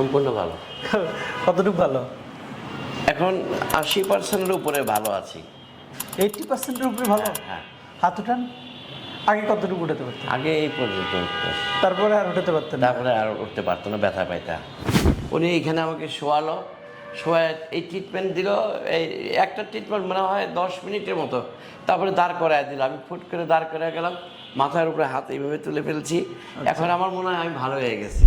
সম্পূর্ণ ভালো। কতটুকু ভালো? এখন 80%-এর উপরে ভালো আছি। 80%-এর উপরে ভালো? হ্যাঁ। হাত উঠান। আগে কতটুকু উঠাতে পারতেন? আগে এই পর্যন্ত উঠতো, তারপরে আর উঠাতে পারতেন না? তারপরে আর উঠতে পারতো না, ব্যথা পাইতা। উনি এইখানে আমাকে শোয়ালো, শোয়ায় এই ট্রিটমেন্ট দিল। এই একটা ট্রিটমেন্ট মনে হয় 10 মিনিটের মতো, তারপরে দাঁড় করায় দিল। আমি ফুট করে দাঁড় করায় গেলাম, মাথার উপরে হাত এইভাবে তুলে ফেলছি। এখন আমার মনে হয় আমি ভালো হয়ে গেছি।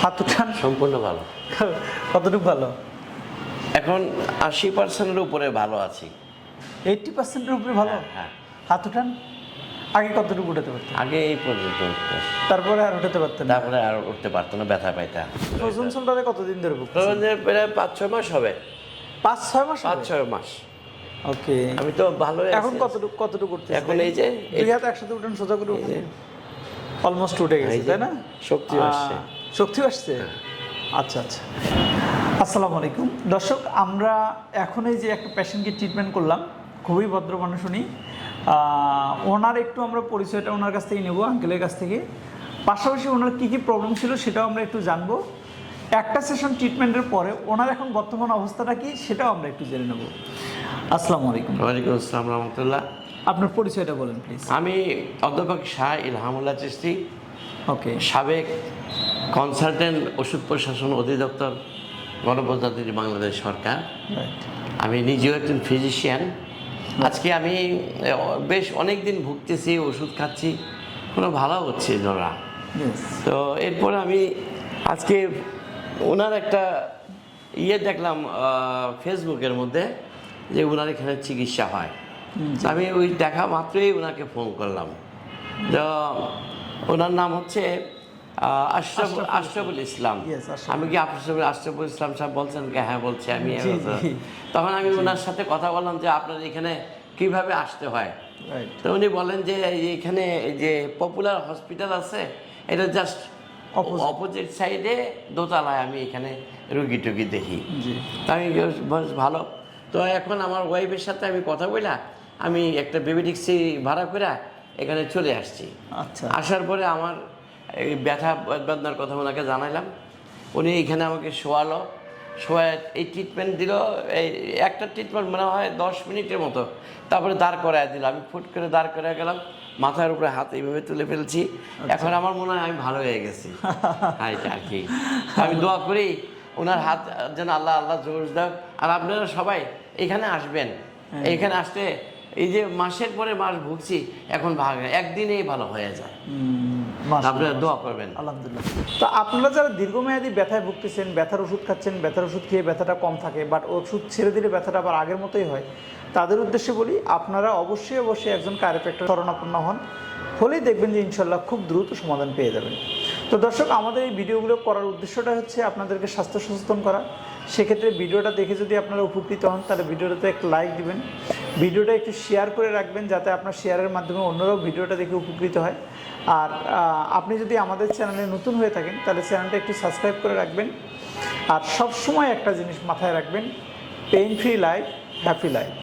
হাত উঠান। সম্পূর্ণ ভালো। কতটুকু ভালো? এখন 80%-এর উপরে ভালো আছি। 80%-এর উপরে ভালো? হ্যাঁ। হাত উঠান। আগে কতটুকু উঠাতে পারতেন? আগে এই পর্যন্ত উঠতো, তারপরে আর উঠাতে পারতেন না? তারপরে আর উঠতে পারতো না, ব্যথা পাইতা। ফ্রোজেন শোল্ডারে কতদিন ধরে ভুগছেন? প্রায় 5-6 মাস হবে। 5-6 মাস? 5-6 মাস। ওকে। আমি তো ভালো। এখন কতটুকু উঠতে? এখন এই যে দুই হাত একসাথে উঠেন, সোজা করে উঠেন। অলমোস্ট উঠে গেছে, তাই না? শক্তি আসছে। শক্তি আসছে। আচ্ছা আচ্ছা। আসসালামু আলাইকুম দর্শক, আমরা এখন এই যে একটা পেশেন্টকে ট্রিটমেন্ট করলাম, খুবই ভদ্র মানুষ উনি। ওনার একটু আমরা পরিচয়টা ওনার কাছ থেকে নেব, আঙ্কেলের কাছ থেকে। পাশাপাশি ওনার কী কী প্রবলেম ছিল সেটাও আমরা একটু জানবো। একটা সেশন ট্রিটমেন্টের পরে ওনার এখন বর্তমান অবস্থাটা কি সেটাও আমরা একটু জেনে নেব। আসসালামু আলাইকুম। ওয়ালাইকুম আসসালাম রহমতুল্লাহ। আপনার পরিচয়টা বলেন প্লিজ। আমি অধ্যাপক শাহ ইলহামুল্লাহ চিশতি, ওকে। সাবেক কনসালটেন্ট ওষুধ প্রশাসন অধিদপ্তর, গণপ্রজাতন্ত্রী বাংলাদেশ সরকার। রাইট। আমি নিজেও একজন ফিজিশিয়ান। আজকে আমি বেশ অনেক দিন ভুগতেছি, ওষুধ খাচ্ছি, কোনো ভালো হচ্ছে না। তো এরপরে আমি আজকে ওনার একটা দেখলাম ফেসবুকের মধ্যে যে ওনার এখানে চিকিৎসা হয়। আমি ওই দেখা মাত্রই ওনাকে ফোন করলাম। তো ওনার নাম হচ্ছে আশরাফুল ইসলাম। আমি কি আশরাফুল ইসলাম সাহেব বলছেন? হ্যাঁ বলছি আমি। তখন আমি ওনার সাথে কথা বললাম যে আপনার এখানে কিভাবে আসতে হয়। তো উনি বলেন যে এখানে যে পপুলার হসপিটাল আছে, এটা জাস্ট অপোজিট সাইডে দোতলায় আমি এখানে রুগী টুগী দেখি। আমি বেশ ভালো। তো এখন আমার ওয়াইফের সাথে আমি কথা বলা, আমি একটা বেবি ট্যাক্সি ভাড়া করে এখানে চলে আসছি। আচ্ছা। আসার পরে আমার এই ব্যথা বেদনার কথা ওনাকে জানাইলাম। উনি এইখানে আমাকে শোয়ালো, শোয়ায় এই ট্রিটমেন্ট দিল। এই একটা ট্রিটমেন্ট মনে হয় 10 মিনিটের মতো, তারপরে দাঁড় করায় দিল। আমি ফুট করে দাঁড় করায় গেলাম, মাথার উপরে হাত এইভাবে তুলে ফেলছি। এখন আমার মনে হয় আমি ভালো হয়ে গেছি। হ্যাঁ, এটা আর কি। আমি দোয়া করি ওনার হাত যেন আল্লাহ জোর দেয়। আর আপনারা সবাই এখানে আসবেন। এইখানে আসতে এই যে মাসের পরে মাস ভুগছি, এখন একদিনেই ভালো হয়ে যায়। আপনারা দোয়া করবেন। আলহামদুলিল্লাহ। তো আপনারা যারা দীর্ঘমেয়াদী ব্যথায় ভুগতেছেন, ব্যথার ওষুধ খাচ্ছেন, ব্যথার ওষুধ খেয়ে ব্যথাটা কম থাকে, বাট ওষুধ ছেড়ে দিলে ব্যথাটা আবার আগের মতোই হয়, তাদের উদ্দেশ্যে বলি আপনারা অবশ্যই একজন কায়োপ্র্যাক্টর শরণাপন্ন হন, হলেই দেখবেন যে ইনশাল্লাহ খুব দ্রুত সমাধান পেয়ে যাবেন। তো দর্শক, আমাদের এই ভিডিওগুলো করার উদ্দেশ্যটা হচ্ছে আপনাদেরকে স্বাস্থ্য সচেতন করা। সেক্ষেত্রে ভিডিওটা দেখে যদি আপনারা উপকৃত হন তাহলে ভিডিওটাতে একটা লাইক দিবেন, ভিডিওটা একটু শেয়ার করে রাখবেন যাতে আপনার শেয়ারের মাধ্যমে অন্যরাও ভিডিওটা দেখে উপকৃত হয়। আর আপনি যদি আমাদের চ্যানেলে নতুন হয়ে থাকেন তাহলে চ্যানেলটা একটু সাবস্ক্রাইব করে রাখবেন। আর সব সময় একটা জিনিস মাথায় রাখবেন, pain free life, happy life.